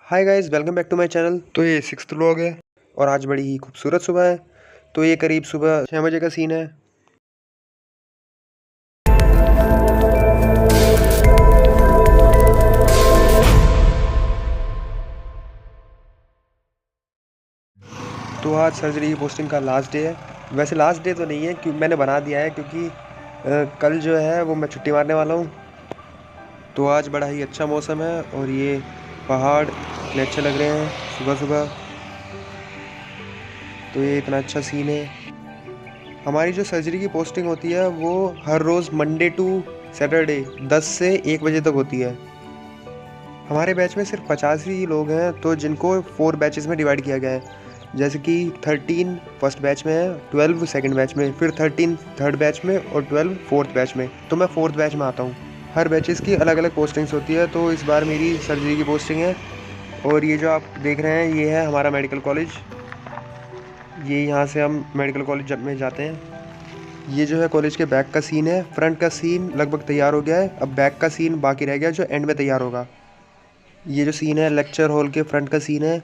Hi guys, welcome back to my channel. तो ये 6th vlog है और आज बड़ी ही खूबसूरत सुबह है। तो ये करीब सुबह 6 बजे का सीन है। तो आज सर्जरी की पोस्टिंग का लास्ट डे है। वैसे लास्ट डे तो नहीं है, क्योंकि मैंने बना दिया है, क्योंकि कल जो है वो मैं छुट्टी मारने वाला हूँ। तो आज बड़ा ही अच्छा मौसम है और ये पहाड़ इतने अच्छे लग रहे हैं सुबह सुबह। तो ये इतना अच्छा सीन है। हमारी जो सर्जरी की पोस्टिंग होती है वो हर रोज़ मंडे टू सैटरडे 10 से 1 बजे तक होती है। हमारे बैच में सिर्फ 50 ही लोग हैं, तो जिनको 4 बैचेस में डिवाइड किया गया है। जैसे कि 13 फर्स्ट बैच में है, 12 सेकंड बैच में, फिर 13 थर्ड बैच में और 12 फोर्थ बैच में। तो मैं फोर्थ बैच में आता हूँ। हर बैचेस की अलग अलग पोस्टिंग्स होती है। तो इस बार मेरी सर्जरी की पोस्टिंग है। और ये जो आप देख रहे हैं ये है हमारा मेडिकल कॉलेज। ये यहाँ से हम मेडिकल कॉलेज में जाते हैं। ये जो है कॉलेज के बैक का सीन है। फ्रंट का सीन लगभग तैयार हो गया है, अब बैक का सीन बाकी रह गया जो एंड में तैयार होगा। ये जो सीन है लेक्चर हॉल के फ्रंट का सीन है।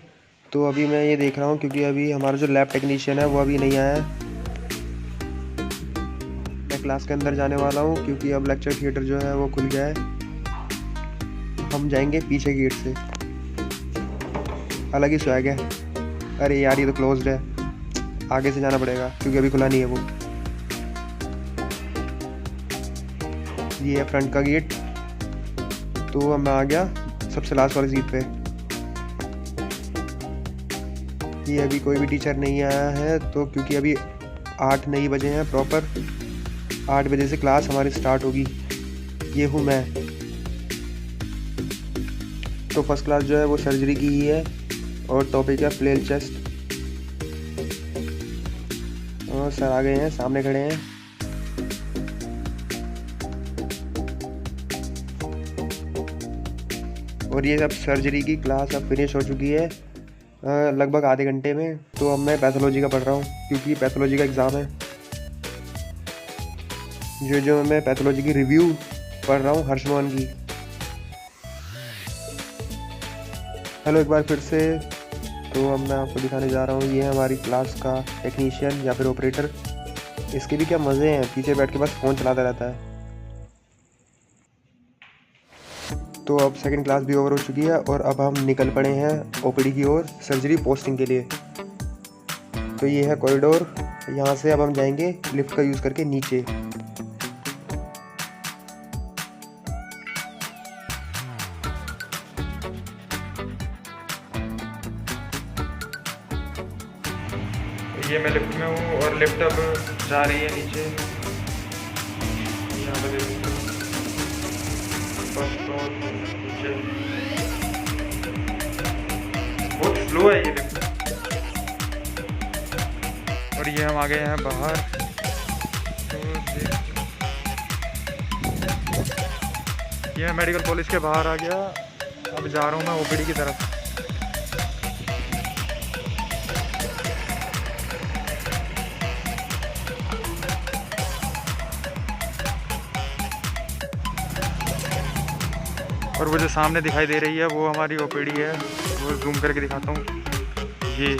तो अभी मैं ये देख रहा हूँ, क्योंकि अभी हमारा जो लैब टेक्नीशियन है वो अभी नहीं आया है। मैं क्लास के अंदर जाने वाला हूँ, क्योंकि अब लेक्चर थिएटर जो है वो खुल गया है। हम जाएंगे पीछे गेट से। अलग ही स्वैग है। अरे यार, ये तो क्लोज्ड है, आगे से जाना पड़ेगा क्योंकि अभी खुला नहीं है वो। ये है फ्रंट का गेट। तो अब मैं आ गया सबसे लास्ट वाली सीट पे। ये अभी कोई भी टीचर नहीं आया है, तो क्योंकि अभी 8 नहीं बजे हैं प्रॉपर। 8 बजे से क्लास हमारी स्टार्ट होगी। ये हूँ मैं। तो फर्स्ट क्लास जो है वो सर्जरी की ही है और टॉपिक है फ्लेल चेस्ट। और सर आ गए हैं, सामने खड़े हैं। और ये सब सर्जरी की क्लास अब फिनिश हो चुकी है लगभग आधे घंटे में। तो अब मैं पैथोलॉजी का पढ़ रहा हूँ, क्योंकि पैथोलॉजी का एग्ज़ाम है। जो मैं पैथोलॉजी की रिव्यू पढ़ रहा हूँ हर्षमोहन की। हेलो एक बार फिर से। तो अब मैं आपको दिखाने जा रहा हूँ, ये है हमारी क्लास का टेक्नीशियन या फिर ऑपरेटर। इसके भी क्या मज़े हैं, पीछे बैठ के बस फ़ोन चलाता रहता है। तो अब सेकंड क्लास भी ओवर हो चुकी है और अब हम निकल पड़े हैं ओपीडी की ओर सर्जरी पोस्टिंग के लिए। तो ये है कॉरिडोर। यहाँ से अब हम जाएंगे लिफ्ट का यूज़ करके नीचे। ये मैं लिफ्ट में हूँ और लिफ्ट अब जा रही है नीचे। यहाँ पे देखो फर्स्ट फ्लोर नीचे। बहुत स्लो है ये लिफ्ट। और ये हम आ गए हैं बाहर। तो ये मैं मेडिकल कॉलेज के बाहर आ गया। अब जा रहा हूँ मैं ओपीडी की तरफ। और वो जो सामने दिखाई दे रही है वो हमारी ओपीडी है। वो जूम करके दिखाता हूँ। ये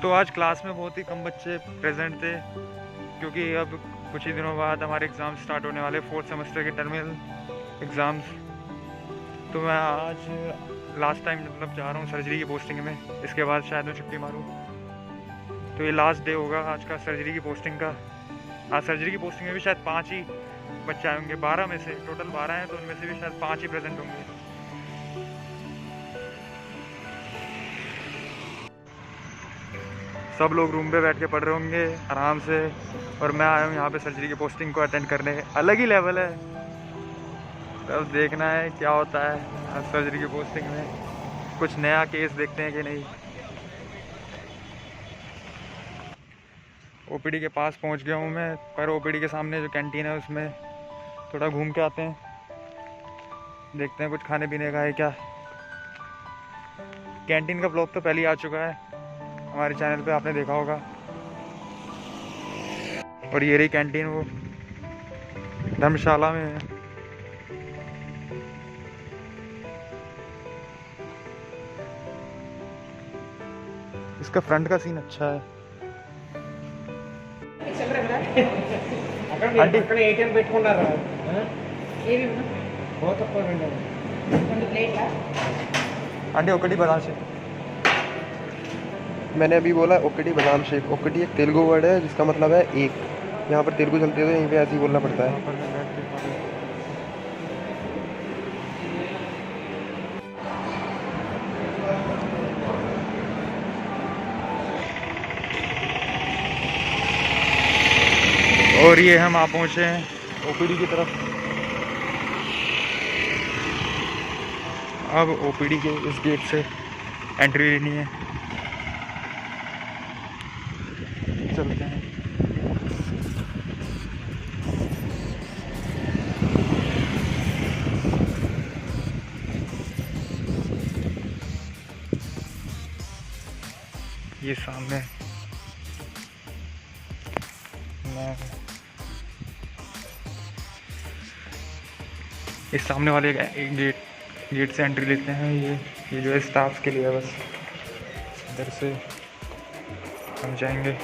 तो आज क्लास में बहुत ही कम बच्चे प्रेजेंट थे, क्योंकि अब कुछ ही दिनों बाद हमारे एग्ज़ाम स्टार्ट होने वाले, 4th सेमेस्टर के टर्मिनल एग्ज़ाम्स। तो मैं आज लास्ट टाइम मतलब जा रहा हूँ सर्जरी की पोस्टिंग में। इसके बाद शायद मैं छुट्टी मारूँ। तो ये लास्ट डे होगा आज का सर्जरी की पोस्टिंग का। आज सर्जरी की पोस्टिंग में भी शायद 5 ही बच्चे आए होंगे। 12 में से टोटल 12 हैं, तो उनमें से भी शायद 5 ही प्रेजेंट होंगे। सब लोग रूम पे बैठ के पढ़ रहे होंगे आराम से, और मैं आया हूँ यहाँ पे सर्जरी की पोस्टिंग को अटेंड करने। अलग ही लेवल है। तब देखना है क्या होता है सर्जरी की पोस्टिंग में। कुछ नया केस देखते हैं कि नहीं। ओपीडी के पास पहुँच गया हूँ मैं, पर ओपीडी के सामने जो कैंटीन है उसमें थोड़ा घूम के आते हैं। देखते हैं कुछ खाने पीने का है क्या। कैंटीन का ब्लॉग तो पहले ही आ चुका है हमारे चैनल पे, आपने देखा होगा। और ये रही कैंटीन, वो धर्मशाला में है। इसका फ्रंट का सीन अच्छा है। అక్కడ ఏటీఎం పెట్టుకున్నారు बहुत आंटी ओकड़ी बदाम शेक। मैंने अभी बोला ओकड़ी बादाम शेक। ओकड़ी एक तेलुगु वर्ड है जिसका मतलब है एक। यहाँ पर तेलुगु चलती है तो यहीं पे ऐसे ही बोलना पड़ता है। और ये हम आ पहुँचे हैं ओपीडी की तरफ। अब ओपीडी के इस गेट से एंट्री लेनी है, चलते हैं। ये सामने मैं इस सामने वाले गेट से एंट्री लेते हैं। ये जो है स्टाफ के लिए है, बस इधर से हम जाएंगे।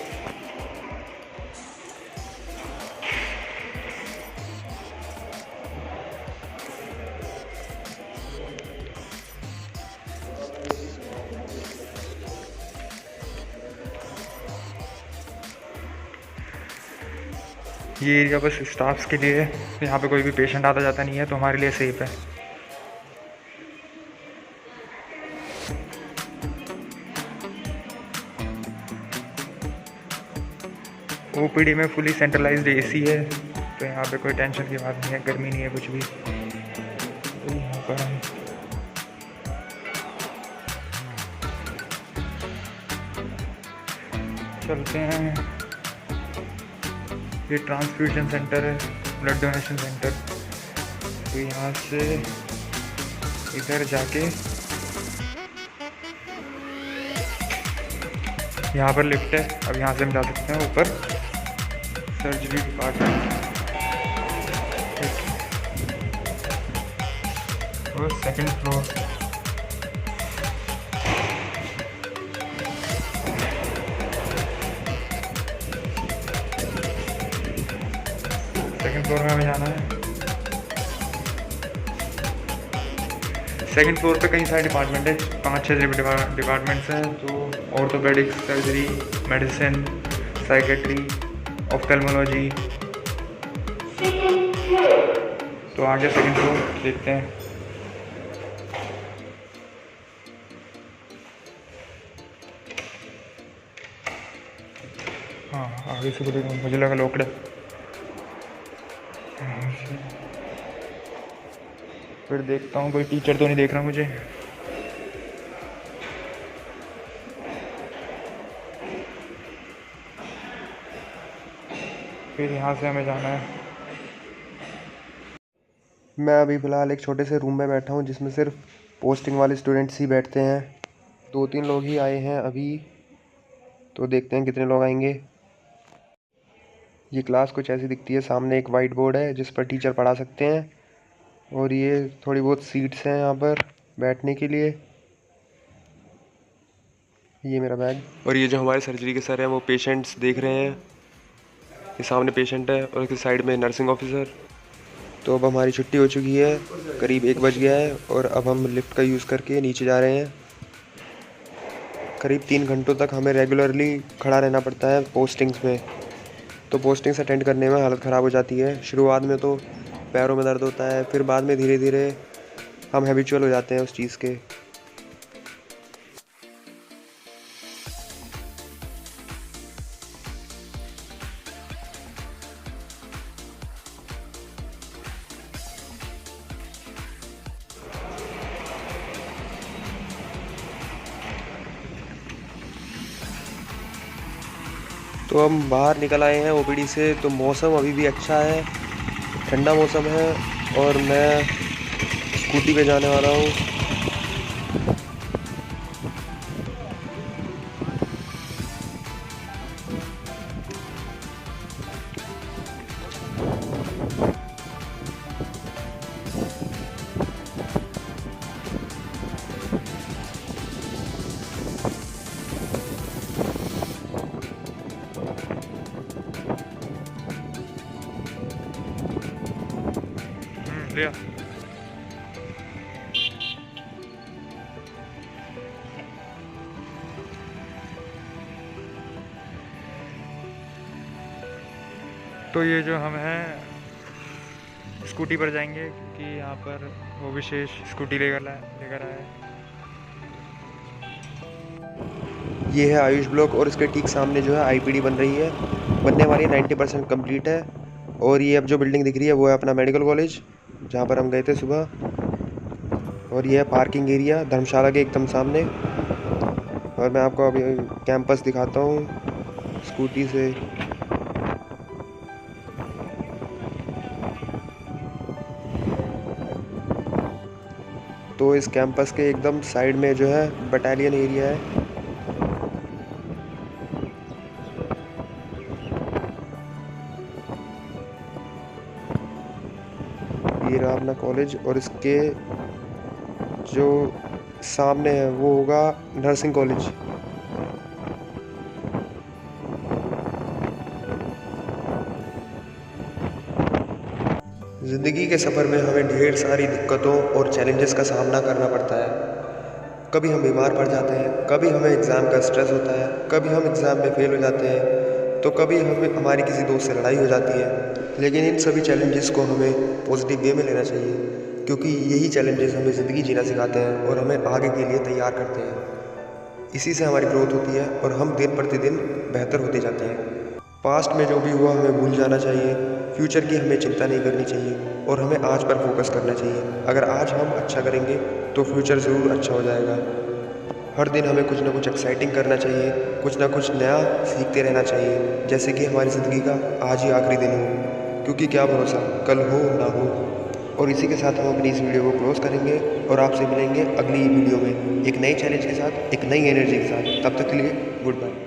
ये एरिया बस स्टाफ्स के लिए है, यहाँ पे कोई भी पेशेंट आता जाता नहीं है, तो हमारे लिए सेफ है। ओपीडी में फुली सेंट्रलाइज्ड एसी है, तो यहाँ पे कोई टेंशन की बात नहीं है, गर्मी नहीं है कुछ भी। तो यहाँ पर हम चलते हैं। ये ट्रांसफ्यूजन सेंटर है, ब्लड डोनेशन सेंटर। तो यहाँ से इधर जाके यहाँ पर लिफ्ट है, अब यहाँ से हम जा सकते हैं ऊपर सर्जरी डिपार्टमेंट। वो सेकंड फ्लोर। सेकंड फ्लोर में हमें जाना है। सेकंड फ्लोर पे कई सारे डिपार्टमेंट है, 5-6 डिपार्टमेंट्स हैं। तो orthopaedics, surgery, medicine, psychiatry, ophthalmology. तो आगे सेकंड फ्लोर देखते हैं। हाँ आगे से मुझे लगा लोकड़ा। फिर देखता हूँ कोई टीचर तो नहीं देख रहा मुझे। फिर यहाँ से हमें जाना है। मैं अभी फ़िलहाल एक छोटे से रूम में बैठा हूँ जिसमें सिर्फ पोस्टिंग वाले स्टूडेंट्स ही बैठते हैं। 2-3 लोग ही आए हैं अभी, तो देखते हैं कितने लोग आएंगे। ये क्लास कुछ ऐसी दिखती है। सामने एक वाइट बोर्ड है जिस पर टीचर पढ़ा सकते हैं, और ये थोड़ी बहुत सीट्स हैं यहाँ पर बैठने के लिए। ये मेरा बैग। और ये जो हमारे सर्जरी के सर हैं वो पेशेंट्स देख रहे हैं। ये सामने पेशेंट है और इसके साइड में नर्सिंग ऑफिसर। तो अब हमारी छुट्टी हो चुकी है, करीब 1 बज गया है, और अब हम लिफ्ट का यूज़ करके नीचे जा रहे हैं। करीब 3 घंटों तक हमें रेगुलरली खड़ा रहना पड़ता है पोस्टिंग्स में। तो पोस्टिंग्स अटेंड करने में हालत ख़राब हो जाती है। शुरुआत में तो पैरों में दर्द होता है, फिर बाद में धीरे धीरे हम हैबिचुअल हो जाते हैं उस चीज़ के। तो हम बाहर निकल आए हैं ओपीडी से। तो मौसम अभी भी अच्छा है, ठंडा मौसम है, और मैं स्कूटी पे जाने वाला हूँ। लिया। तो ये जो हम हैं स्कूटी पर जाएंगे क्योंकि यहाँ पर वो विशेष स्कूटी लेकर आए। ये है आयुष ब्लॉक और इसके ठीक सामने जो है आईपीडी बन रही है, बनने वाली 90% कंप्लीट है। और ये अब जो बिल्डिंग दिख रही है वो है अपना मेडिकल कॉलेज, जहाँ पर हम गए थे सुबह। और ये है पार्किंग एरिया धर्मशाला के एकदम सामने। और मैं आपको अभी कैंपस दिखाता हूँ स्कूटी से। तो इस कैंपस के एकदम साइड में जो है बटालियन एरिया है। ये रहा अपना कॉलेज और इसके जो सामने है वो होगा नर्सिंग कॉलेज। ज़िंदगी के सफ़र में हमें ढेर सारी दिक्कतों और चैलेंजेस का सामना करना पड़ता है। कभी हम बीमार पड़ जाते हैं, कभी हमें एग्ज़ाम का स्ट्रेस होता है, कभी हम एग्ज़ाम में फ़ेल हो जाते हैं, तो कभी हमारी किसी दोस्त से लड़ाई हो जाती है। लेकिन इन सभी चैलेंजेस को हमें पॉजिटिव वे में लेना चाहिए, क्योंकि यही चैलेंजेस हमें ज़िंदगी जीना सिखाते हैं और हमें आगे के लिए तैयार करते हैं। इसी से हमारी ग्रोथ होती है और हम दिन प्रतिदिन बेहतर होते जाते हैं। पास्ट में जो भी हुआ हमें भूल जाना चाहिए, फ्यूचर की हमें चिंता नहीं करनी चाहिए और हमें आज पर फोकस करना चाहिए। अगर आज हम अच्छा करेंगे तो फ्यूचर ज़रूर अच्छा हो जाएगा। हर दिन हमें कुछ ना कुछ एक्साइटिंग करना चाहिए, कुछ ना कुछ नया सीखते रहना चाहिए, जैसे कि हमारी ज़िंदगी का आज ही आखिरी दिन हो, क्योंकि क्या भरोसा कल हो ना हो। और इसी के साथ हम अपनी इस वीडियो को क्लोज़ करेंगे और आपसे मिलेंगे अगली वीडियो में एक नए चैलेंज के साथ, एक नई एनर्जी के साथ। तब तक के लिए गुड बाय।